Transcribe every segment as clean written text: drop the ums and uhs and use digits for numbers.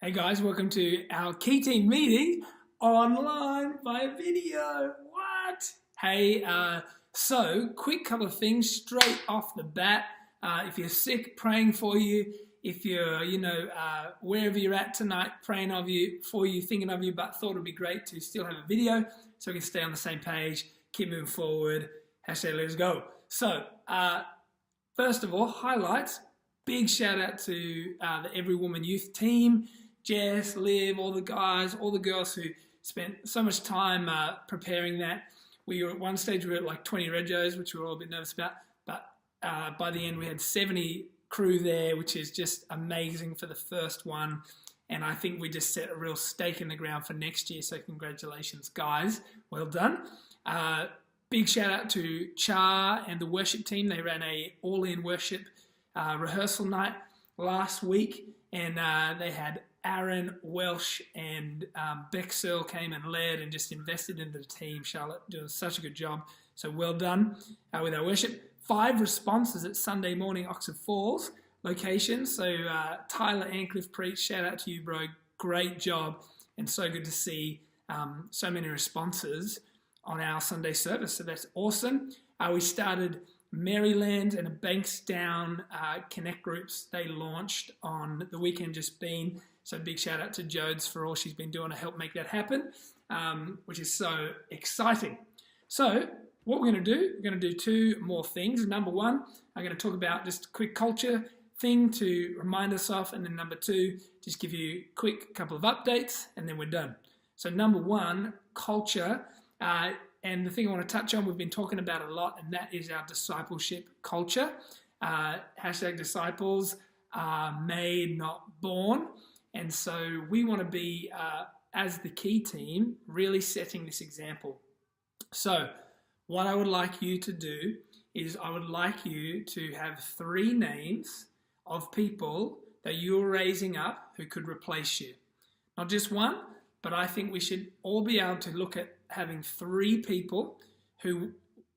Hey guys, welcome to our key team meeting online via video. What? Hey, so quick couple of things straight off the bat. If you're sick, praying for you. If you're, wherever you're at tonight, praying for you, thinking of you, but thought it'd be great to still have a video so we can stay on the same page, keep moving forward. #let's go. So, first of all, highlights. Big shout out to the Every Woman Youth team. Jess, Liv, all the guys, all the girls who spent so much time preparing that. We were at one stage, we were at like 20 regos, which we were all a bit nervous about, but by the end we had 70 crew there, which is just amazing for the first one, and I think we just set a real stake in the ground for next year, so congratulations guys, well done. Big shout out to Char and the worship team. They ran a all-in worship rehearsal night last week, and they had Aaron Welsh and Beck Searle came and led and just invested into the team. Charlotte doing such a good job. So well done with our worship. 5 responses at Sunday morning, Oxford Falls location. So Tyler Ancliffe preached. Shout out to you, bro. Great job. And so good to see so many responses on our Sunday service. So that's awesome. We started Maryland and a Bankstown Connect groups. They launched on the weekend just been. So big shout out to Jodes for all she's been doing to help make that happen, which is so exciting. So what we're going to do, we're going to do 2 more things. Number 1, I'm going to talk about just a quick culture thing to remind us of. And then number 2, just give you a quick couple of updates and then we're done. So number 1, culture. And the thing I want to touch on, we've been talking about a lot, and that is our discipleship culture. #disciples are made, not born. And so we want to be, as the key team, really setting this example. So what I would like you to do is I would like you to have 3 names of people that you're raising up who could replace you. Not just one, but I think we should all be able to look at having 3 people who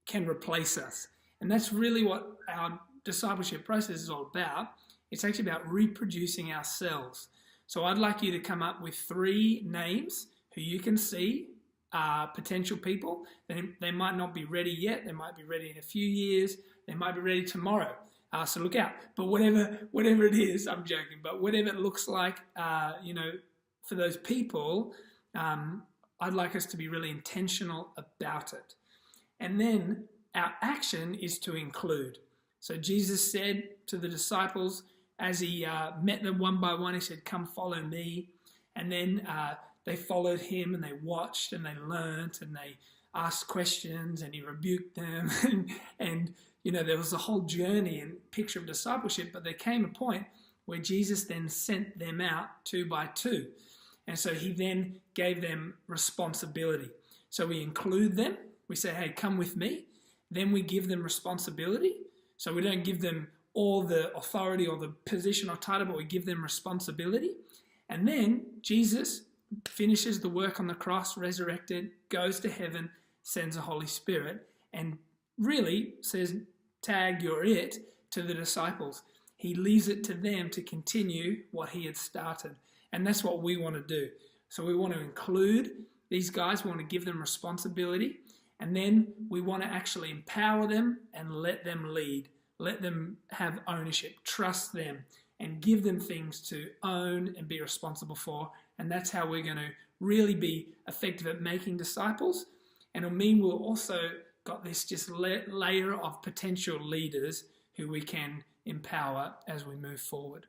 can replace us. And that's really what our discipleship process is all about. It's actually about reproducing ourselves. So I'd like you to come up with 3 names who you can see are potential people. They might not be ready yet. They might be ready in a few years. They might be ready tomorrow. So look out. But whatever it is, I'm joking, but whatever it looks like, for those people, I'd like us to be really intentional about it. And then our action is to include. So Jesus said to the disciples, as he met them one by one, he said, "Come follow me." And then they followed him and they watched and they learnt and they asked questions and he rebuked them. and there was a whole journey and picture of discipleship, but there came a point where Jesus then sent them out 2 by 2. And so he then gave them responsibility. So we include them. We say, hey, come with me. Then we give them responsibility. So we don't give them all the authority or the position or title, but we give them responsibility. And then Jesus finishes the work on the cross, resurrected, goes to heaven, sends the Holy Spirit, and really says, tag, you're it, to the disciples. He leaves it to them to continue what he had started. And that's what we want to do. So we want to include these guys. We want to give them responsibility. And then we want to actually empower them and let them lead. Let them have ownership. Trust them and give them things to own and be responsible for. And that's how we're going to really be effective at making disciples. And it'll mean we'll also got this just layer of potential leaders who we can empower as we move forward.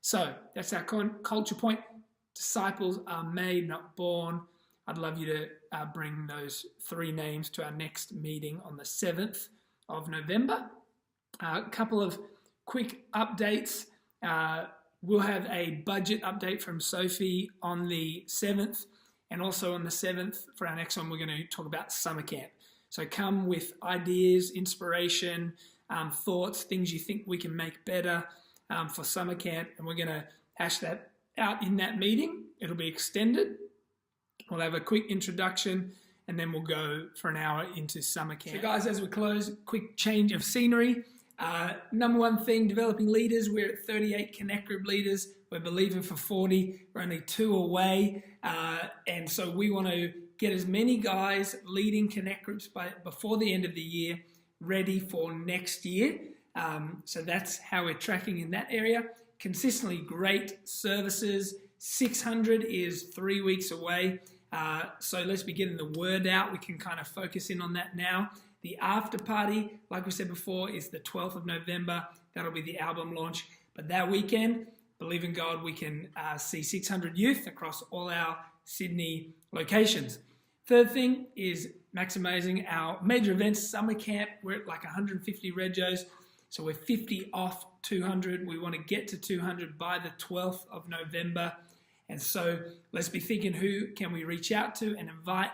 So that's our culture point. Disciples are made, not born. I'd love you to bring those 3 names to our next meeting on the 7th of November. A couple of quick updates. We'll have a budget update from Sophie on the 7th, and also on the 7th for our next one, we're going to talk about summer camp. So come with ideas, inspiration, thoughts, things you think we can make better for summer camp, and we're going to hash that out in that meeting. It'll be extended. We'll have a quick introduction, and then we'll go for an hour into summer camp. So guys, as we close, quick change of scenery. Number 1 thing, developing leaders. We're at 38 Connect Group leaders, We're believing for 40. We're only 2 away. And so we want to get as many guys leading connect groups before the end of the year, ready for next year. So that's how we're tracking in that area. Consistently great services. 600 is 3 weeks away. So let's be getting the word out. We can kind of focus in on that now. The after party, like we said before, is the 12th of November. That'll be the album launch. But that weekend, believe in God, we can see 600 youth across all our Sydney locations. Third thing is Max Amazing, our major events, summer camp. We're at like 150 regos. So we're 50 off 200. We want to get to 200 by the 12th of November. And so let's be thinking, who can we reach out to and invite?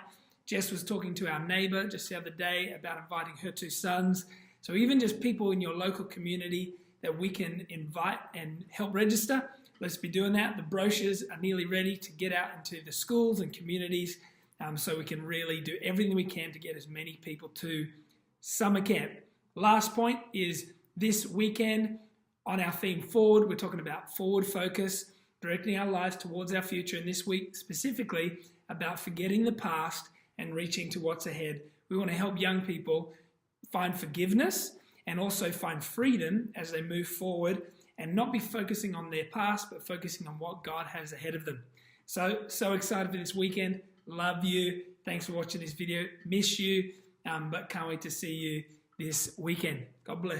Jess was talking to our neighbor just the other day about inviting her 2 sons. So even just people in your local community that we can invite and help register, let's be doing that. The brochures are nearly ready to get out into the schools and communities, so we can really do everything we can to get as many people to summer camp. Last point is this weekend on our theme forward, we're talking about forward focus, directing our lives towards our future, and this week specifically about forgetting the past and reaching to what's ahead. We want to help young people find forgiveness and also find freedom as they move forward and not be focusing on their past, but focusing on what God has ahead of them. So excited for this weekend. Love you. Thanks for watching this video. Miss you, but can't wait to see you this weekend. God bless.